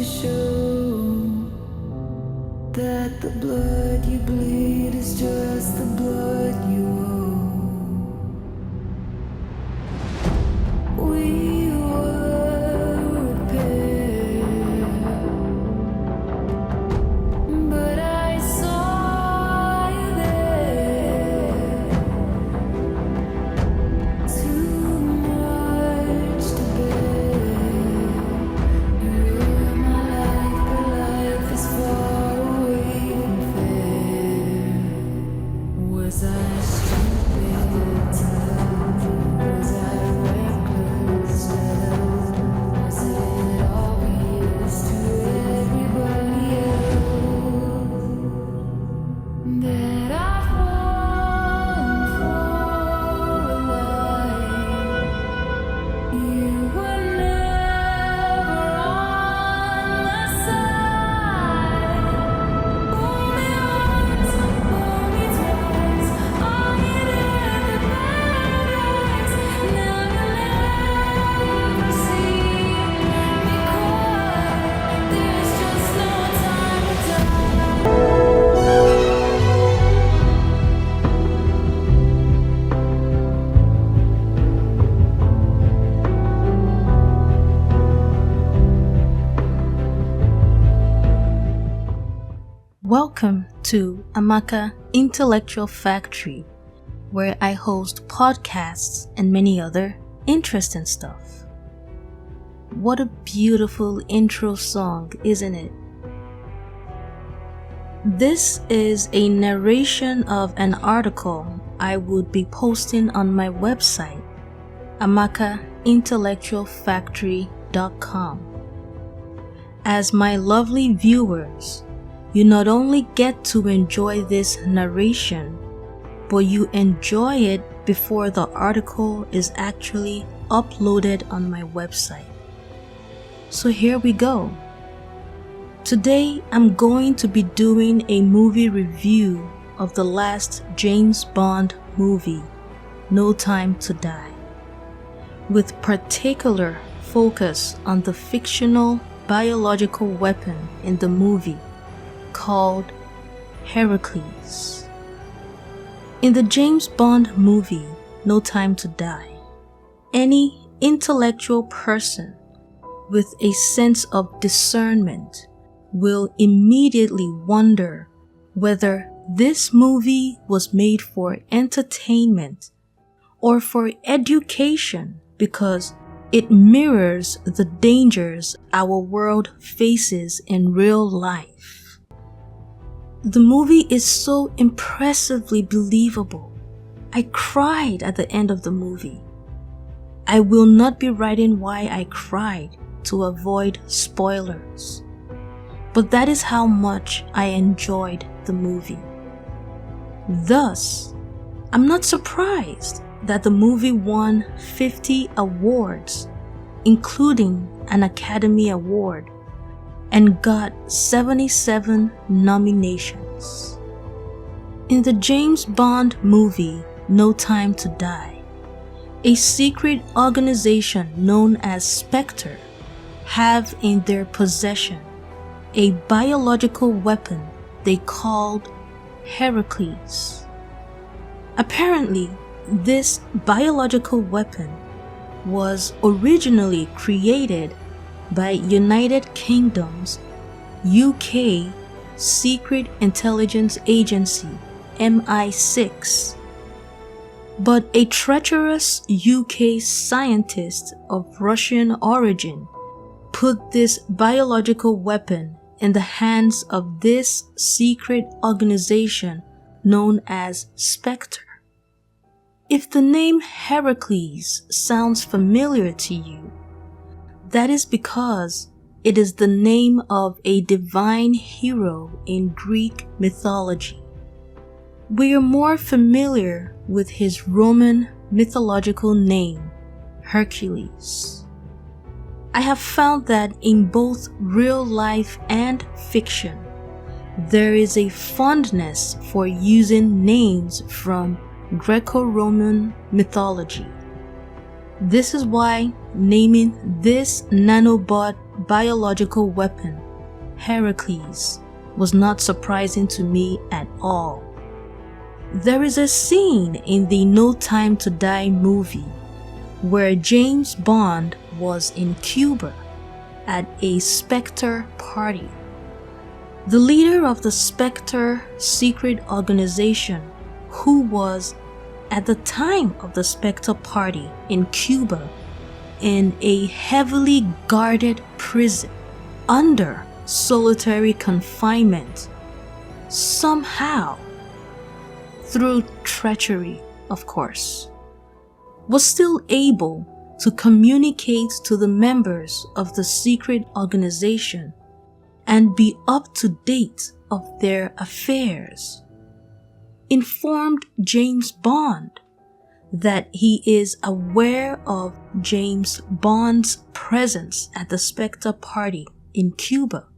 to show that the blood you bleed is just the blood you owe. We were a pair, but I saw you there. Too much to bear. You were my life, but life is far away from fair. Was I stupid to love you? Was I reckless to love? Was it obvious to everybody else that I've fallen for a lie? You were never on my side. Pull me once, pull me twice. I needed the paradise. Now you'll never see me cry. There's just no time to die. Welcome to Amaka Intellectual Factory, where I host podcasts and many other interesting stuff. What a beautiful intro song, isn't it? This is a narration of an article I would be posting on my website, amakaintellectualfactory.com. As my lovely viewers, you not only get to enjoy this narration, but you enjoy it before the article is actually uploaded on my website. So here we go. Today I'm going to be doing a movie review of the last James Bond movie, No Time to Die, with particular focus on the fictional biological weapon in the movie called Heracles. In the James Bond movie, No Time to Die, any intellectual person with a sense of discernment will immediately wonder whether this movie was made for entertainment or for education, because it mirrors the dangers our world faces in real life. The movie is so impressively believable. I cried at the end of the movie. I will not be writing why I cried to avoid spoilers, but that is how much I enjoyed the movie. Thus, I'm not surprised that the movie won 50 awards, including an Academy Award, and got 77 nominations. In the James Bond movie, No Time to Die, a secret organization known as Spectre have in their possession a biological weapon they called Heracles. Apparently, this biological weapon was originally created by United Kingdom's UK Secret Intelligence Agency MI6, but a treacherous UK scientist of Russian origin put this biological weapon in the hands of this secret organization known as Spectre. If the name Heracles sounds familiar to you, that is because it is the name of a divine hero in Greek mythology. We are more familiar with his Roman mythological name, Hercules. I have found that in both real life and fiction, there is a fondness for using names from Greco-Roman mythology. This is why naming this nanobot biological weapon, Heracles, was not surprising to me at all. There is a scene in the No Time to Die movie where James Bond was in Cuba at a Spectre party. The leader of the Spectre secret organization, who was, at the time of the Spectre party in Cuba, in a heavily guarded prison under solitary confinement, somehow, through treachery, of course, was still able to communicate to the members of the secret organization and be up to date of their affairs, informed James Bond that he is aware of James Bond's presence at the Spectre party in Cuba.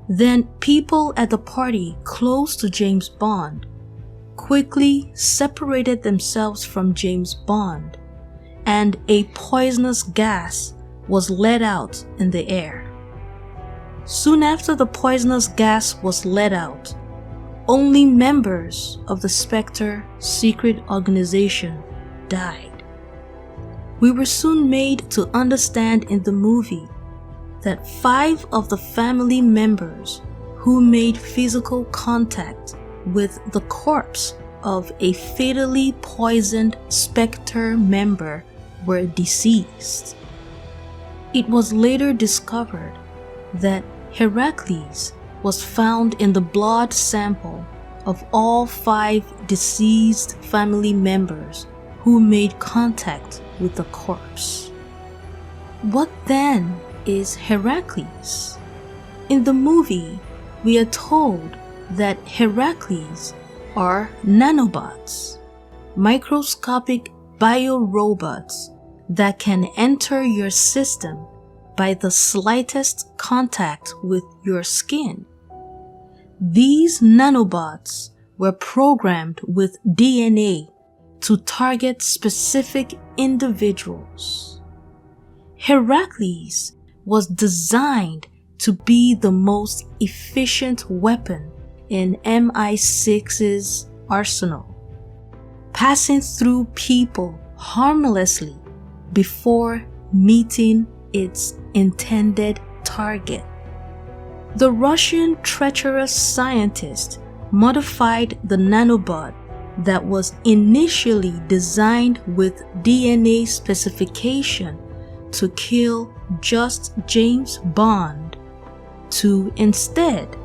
Then people at the party close to James Bond quickly separated themselves from James Bond, and a poisonous gas was let out in the air. Soon after the poisonous gas was let out, only members of the Spectre secret organization died. We were soon made to understand in the movie that 5 of the family members who made physical contact with the corpse of a fatally poisoned Spectre member were deceased. It was later discovered that Heracles was found in the blood sample of all 5 deceased family members who made contact with the corpse. What then is Heracles? In the movie, we are told that Heracles are nanobots, microscopic biorobots that can enter your system by the slightest contact with your skin. These nanobots were programmed with DNA to target specific individuals. Heracles was designed to be the most efficient weapon in MI6's arsenal, passing through people harmlessly before meeting its intended target. The Russian treacherous scientist modified the nanobot that was initially designed with DNA specification to kill just James Bond to instead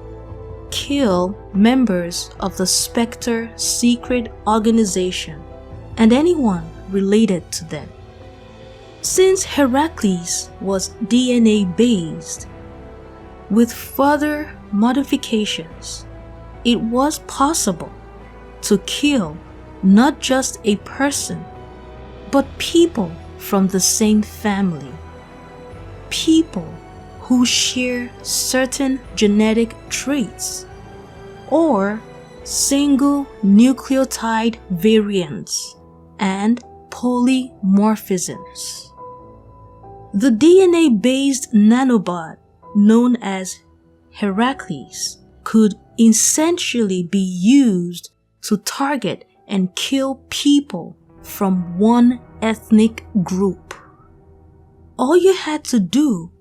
kill members of the Spectre secret organization and anyone related to them. Since Heracles was DNA-based, with further modifications, it was possible to kill not just a person, but people from the same family, people who share certain genetic traits or single nucleotide variants and polymorphisms. The DNA-based nanobot known as Heracles could essentially be used to target and kill people from one ethnic group. All you had to do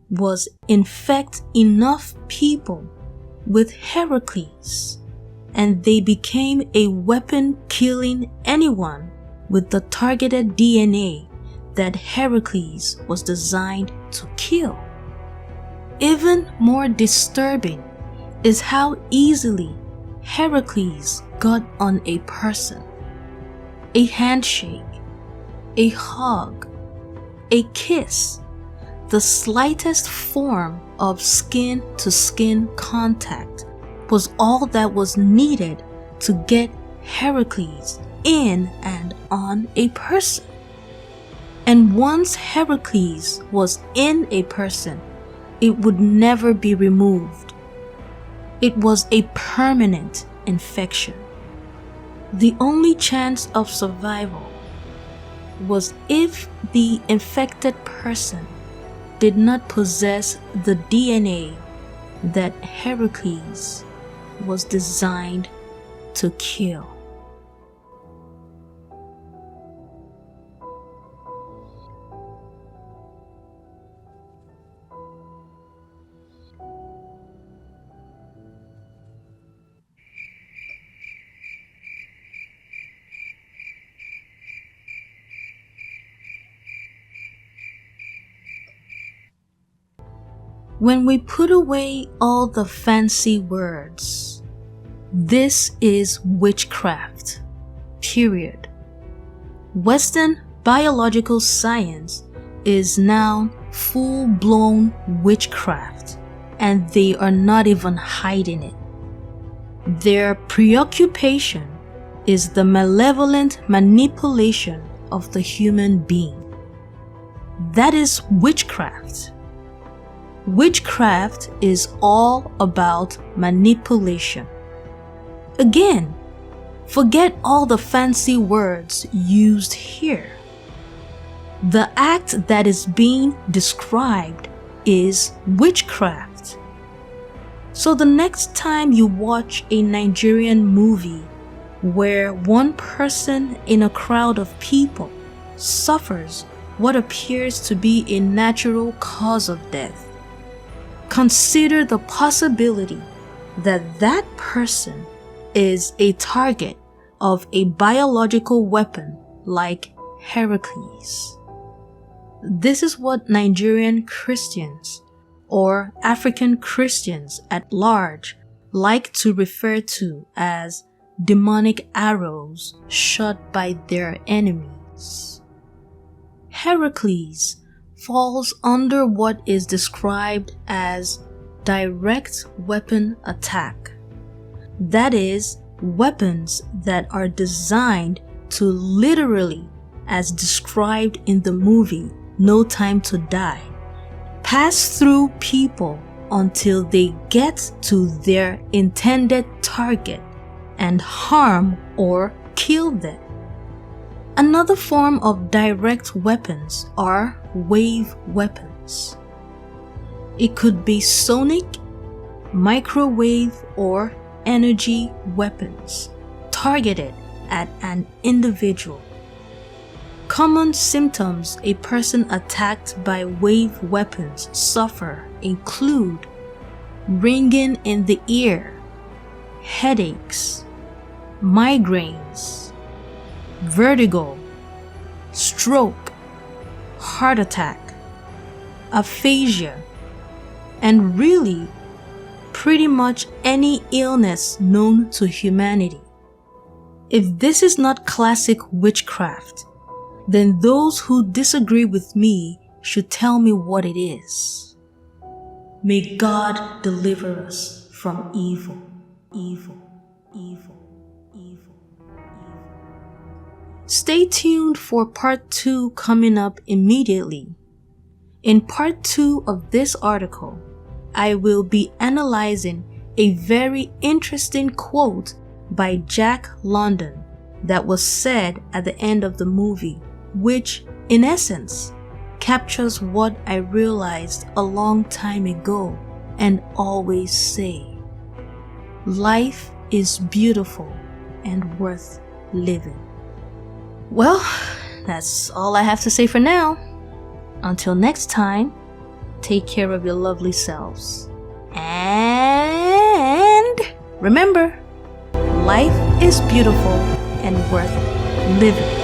was infect enough people with Heracles, and they became a weapon killing anyone with the targeted DNA that Heracles was designed to kill. Even more disturbing is how easily Heracles got on a person. A handshake, a hug, a kiss, the slightest form of skin-to-skin contact was all that was needed to get Heracles in and on a person. And once Heracles was in a person, it would never be removed. It was a permanent infection. The only chance of survival was if the infected person did not possess the DNA that Heracles was designed to kill. When we put away all the fancy words, this is witchcraft, period. Western biological science is now full-blown witchcraft, and they are not even hiding it. Their preoccupation is the malevolent manipulation of the human being. That is witchcraft. Witchcraft is all about manipulation. Again, forget all the fancy words used here. The act that is being described is witchcraft. So the next time you watch a Nigerian movie where one person in a crowd of people suffers what appears to be a natural cause of death, consider the possibility that that person is a target of a biological weapon like Heracles. This is what Nigerian Christians or African Christians at large like to refer to as demonic arrows shot by their enemies. Heracles falls under what is described as direct weapon attack. That is, weapons that are designed to literally, as described in the movie No Time to Die, pass through people until they get to their intended target and harm or kill them. Another form of direct weapons are wave weapons. It could be sonic, microwave, or energy weapons targeted at an individual. Common symptoms a person attacked by wave weapons suffer include ringing in the ear, headaches, migraines, vertigo, stroke, heart attack, aphasia, and really pretty much any illness known to humanity. If this is not classic witchcraft, then those who disagree with me should tell me what it is. May God deliver us from evil, evil, evil, evil, evil. Stay tuned for part 2 coming up immediately. In part 2 of this article, I will be analyzing a very interesting quote by Jack London that was said at the end of the movie, which, in essence, captures what I realized a long time ago and always say. Life is beautiful and worth living. Well, that's all I have to say for now. Until next time, take care of your lovely selves. And remember, life is beautiful and worth living.